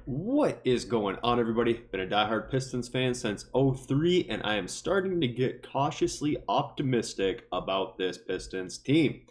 What is going on, everybody? Been a diehard Pistons fan since '03, and I am starting to get cautiously optimistic about this Pistons team.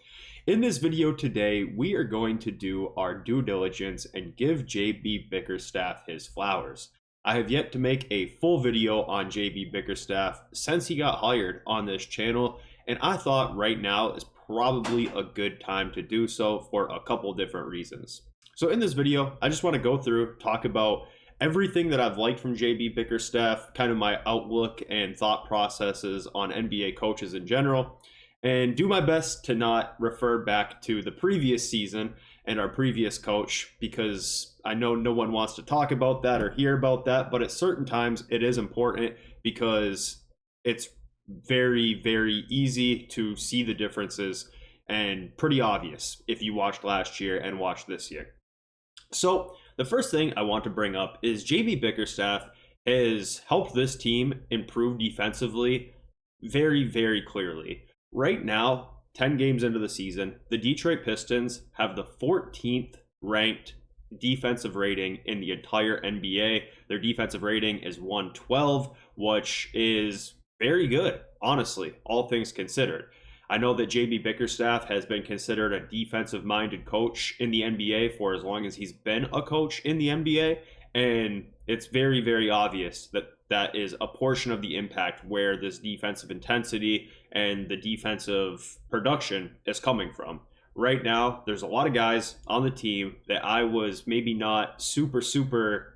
In this video today, we are going to do our due diligence and give JB Bickerstaff his flowers. I have yet to make a full video on JB Bickerstaff since he got hired on this channel, and I thought right now is probably a good time to do so for a couple different reasons. So in this video, I just want to go through, talk about everything that I've liked from JB Bickerstaff, kind of my outlook and thought processes on NBA coaches in general, and do my best to not refer back to the previous season and our previous coach, because I know no one wants to talk about that or hear about that, but at certain times it is important because it's very, very easy to see the differences and pretty obvious if you watched last year and watched this year. So the first thing I want to bring up is JB Bickerstaff has helped this team improve defensively very, very clearly. Right now, 10 games into the season, the Detroit Pistons have the 14th ranked defensive rating in the entire NBA. Their defensive rating is 112, which is very good, honestly, all things considered. I know that JB Bickerstaff has been considered a defensive-minded coach in the NBA for as long as he's been a coach in the NBA, and it's very, very obvious that that is a portion of the impact where this defensive intensity and the defensive production is coming from. Right now, there's a lot of guys on the team that I was maybe not super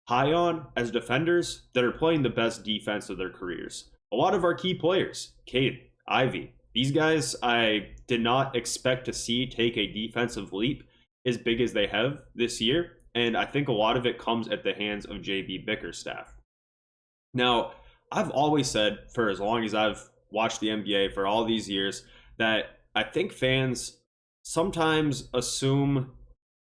high on as defenders that are playing the best defense of their careers. A lot of our key players, Cade, Ivy, these guys I did not expect to see take a defensive leap as big as they have this year, and I think a lot of it comes at the hands of JB Bickerstaff. Now, I've always said for as long as I've watched the NBA for all these years that I think fans sometimes assume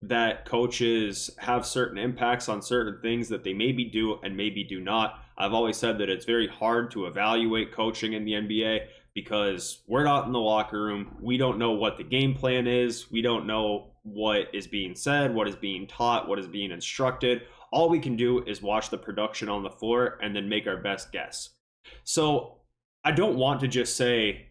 that coaches have certain impacts on certain things that they maybe do and maybe do not. I've always said that it's very hard to evaluate coaching in the NBA because we're not in the locker room. We don't know what the game plan is. We don't know what is being said, what is being taught, what is being instructed. All we can do is watch the production on the floor and then make our best guess. So I don't want to just say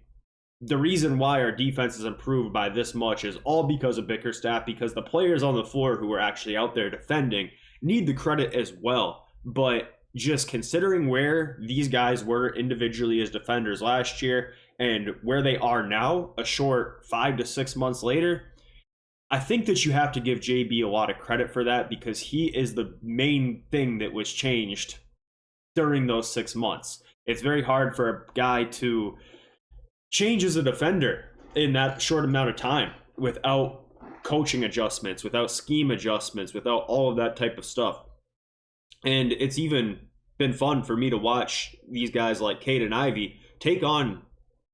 the reason why our defense is improved by this much is all because of Bickerstaff, because the players on the floor who are actually out there defending need the credit as well. But just considering where these guys were individually as defenders last year and where they are now, a short 5 to 6 months later, I think that you have to give JB a lot of credit for that because he is the main thing that was changed during those 6 months. It's very hard for a guy to change as a defender in that short amount of time without coaching adjustments, without scheme adjustments, without all of that type of stuff. And it's even been fun for me to watch these guys like Cade and Ivy take on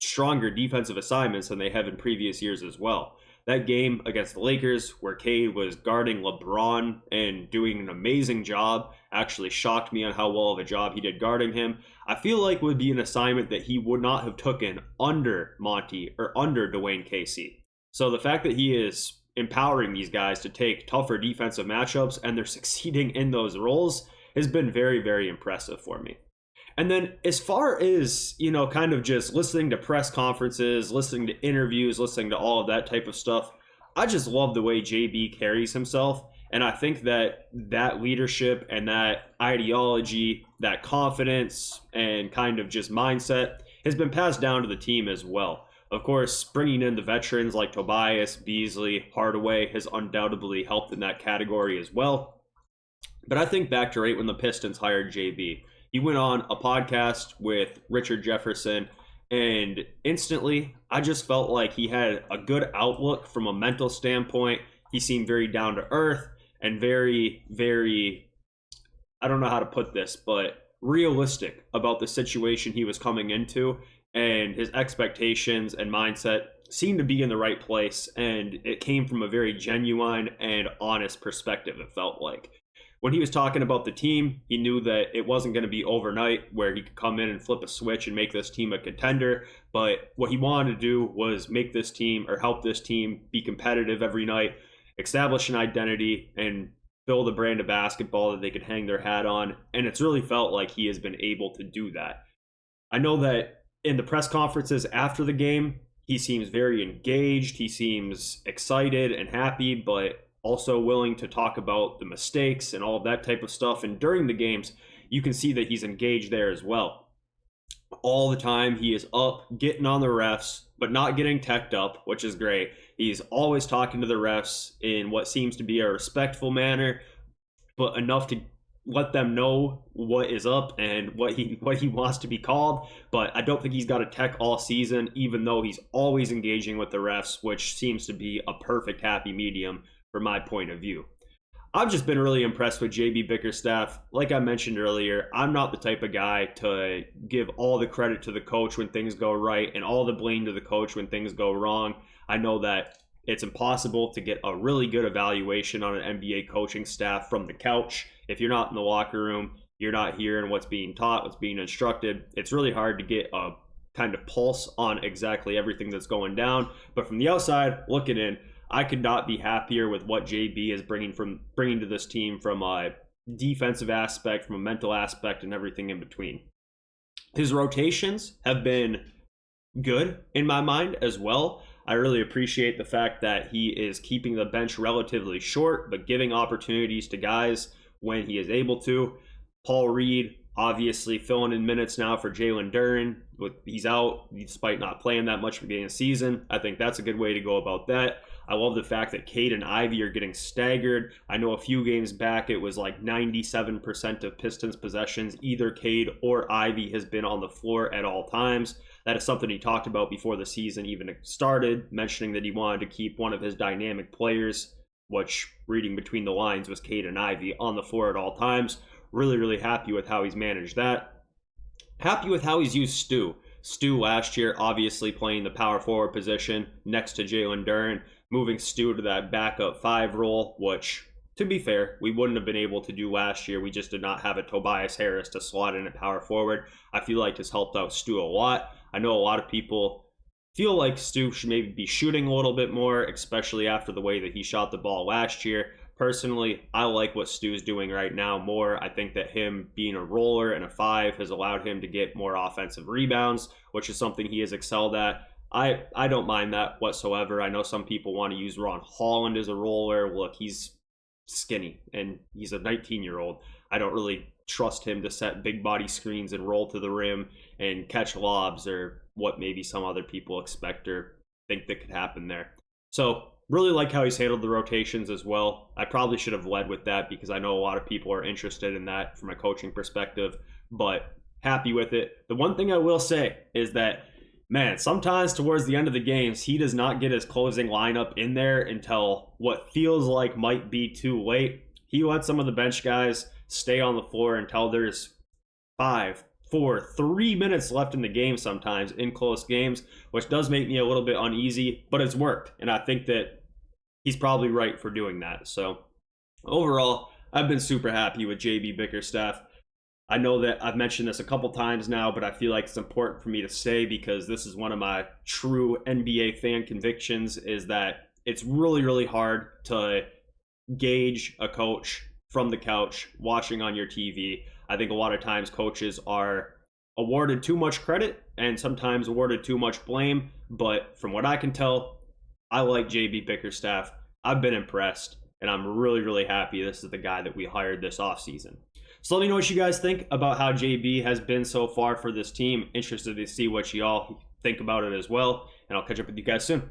stronger defensive assignments than they have in previous years as well. That game against the Lakers where Cade was guarding LeBron and doing an amazing job actually shocked me on how well of a job he did guarding him. I feel like would be an assignment that he would not have taken under Monty or under Dwayne Casey. So the fact that he is empowering these guys to take tougher defensive matchups and they're succeeding in those roles has been very, very impressive for me. And then as far as, kind of just listening to press conferences, listening to interviews, listening to all of that type of stuff, I just love the way JB carries himself. And I think that that leadership and that ideology, that confidence and kind of just mindset has been passed down to the team as well. Of course, bringing in the veterans like Tobias, Beasley, Hardaway has undoubtedly helped in that category as well. But I think back to right when the Pistons hired JB. He went on a podcast with Richard Jefferson, and instantly, I just felt like he had a good outlook from a mental standpoint. He seemed very down to earth and very, very, I don't know how to put this, but realistic about the situation he was coming into, and his expectations and mindset seemed to be in the right place, and it came from a very genuine and honest perspective, it felt like. When he was talking about the team, he knew that it wasn't going to be overnight where he could come in and flip a switch and make this team a contender. But what he wanted to do was make this team or help this team be competitive every night, establish an identity, and build a brand of basketball that they could hang their hat on. And it's really felt like he has been able to do that. I know that in the press conferences after the game, he seems very engaged. He seems excited and happy, but also willing to talk about the mistakes and all of that type of stuff. And during the games, you can see that he's engaged there as well. All the time, he is up, getting on the refs, but not getting teched up, which is great. He's always talking to the refs in what seems to be a respectful manner, but enough to let them know what is up and what he wants to be called. But I don't think he's got a tech all season, even though he's always engaging with the refs, which seems to be a perfect happy medium from my point of view. I've just been really impressed with JB Bickerstaff. Like I mentioned earlier, I'm not the type of guy to give all the credit to the coach when things go right and all the blame to the coach when things go wrong. I know that it's impossible to get a really good evaluation on an NBA coaching staff from the couch. If you're not in the locker room, you're not hearing what's being taught, what's being instructed. It's really hard to get a kind of pulse on exactly everything that's going down. But from the outside, looking in, I could not be happier with what JB is bringing to this team from a defensive aspect, from a mental aspect, and everything in between. His rotations have been good in my mind as well. I really appreciate the fact that he is keeping the bench relatively short, but giving opportunities to guys when he is able to. Paul Reed, obviously filling in minutes now for Jalen Duren. He's out despite not playing that much at the beginning of the season. I think that's a good way to go about that. I love the fact that Cade and Ivy are getting staggered. I know a few games back it was like 97% of Pistons possessions, either Cade or Ivy has been on the floor at all times. That is something he talked about before the season even started, mentioning that he wanted to keep one of his dynamic players, which, reading between the lines, was Cade and Ivy, on the floor at all times. Really, really happy with how he's managed that. Happy with how he's used Stu. Stu last year, obviously playing the power forward position next to Jalen Duren, moving Stu to that backup 5 role, which, to be fair, we wouldn't have been able to do last year. We just did not have a Tobias Harris to slot in at power forward. I feel like this helped out Stu a lot. I know a lot of people feel like Stu should maybe be shooting a little bit more, especially after the way that he shot the ball last year. Personally, I like what Stu's doing right now more. I think that him being a roller and a 5 has allowed him to get more offensive rebounds, which is something he has excelled at. I don't mind that whatsoever. I know some people want to use Ron Holland as a roller. Look, he's skinny and he's a 19-year-old. I don't really trust him to set big body screens and roll to the rim and catch lobs or what maybe some other people expect or think that could happen there. So really like how he's handled the rotations as well. I probably should have led with that because I know a lot of people are interested in that from a coaching perspective, but happy with it. The one thing I will say is that, man, sometimes towards the end of the games, he does not get his closing lineup in there until what feels like might be too late. He lets some of the bench guys stay on the floor until there's 5, 4, 3 minutes left in the game sometimes in close games, which does make me a little bit uneasy, but it's worked. And I think that he's probably right for doing that. So overall, I've been super happy with JB Bickerstaff. I know that I've mentioned this a couple times now, but I feel like it's important for me to say because this is one of my true NBA fan convictions is that it's really, really hard to gauge a coach from the couch watching on your TV. I think a lot of times coaches are awarded too much credit and sometimes awarded too much blame. But from what I can tell, I like JB Bickerstaff. I've been impressed, and I'm really, really happy this is the guy that we hired this offseason. So let me know what you guys think about how JB has been so far for this team. Interested to see what you all think about it as well, and I'll catch up with you guys soon.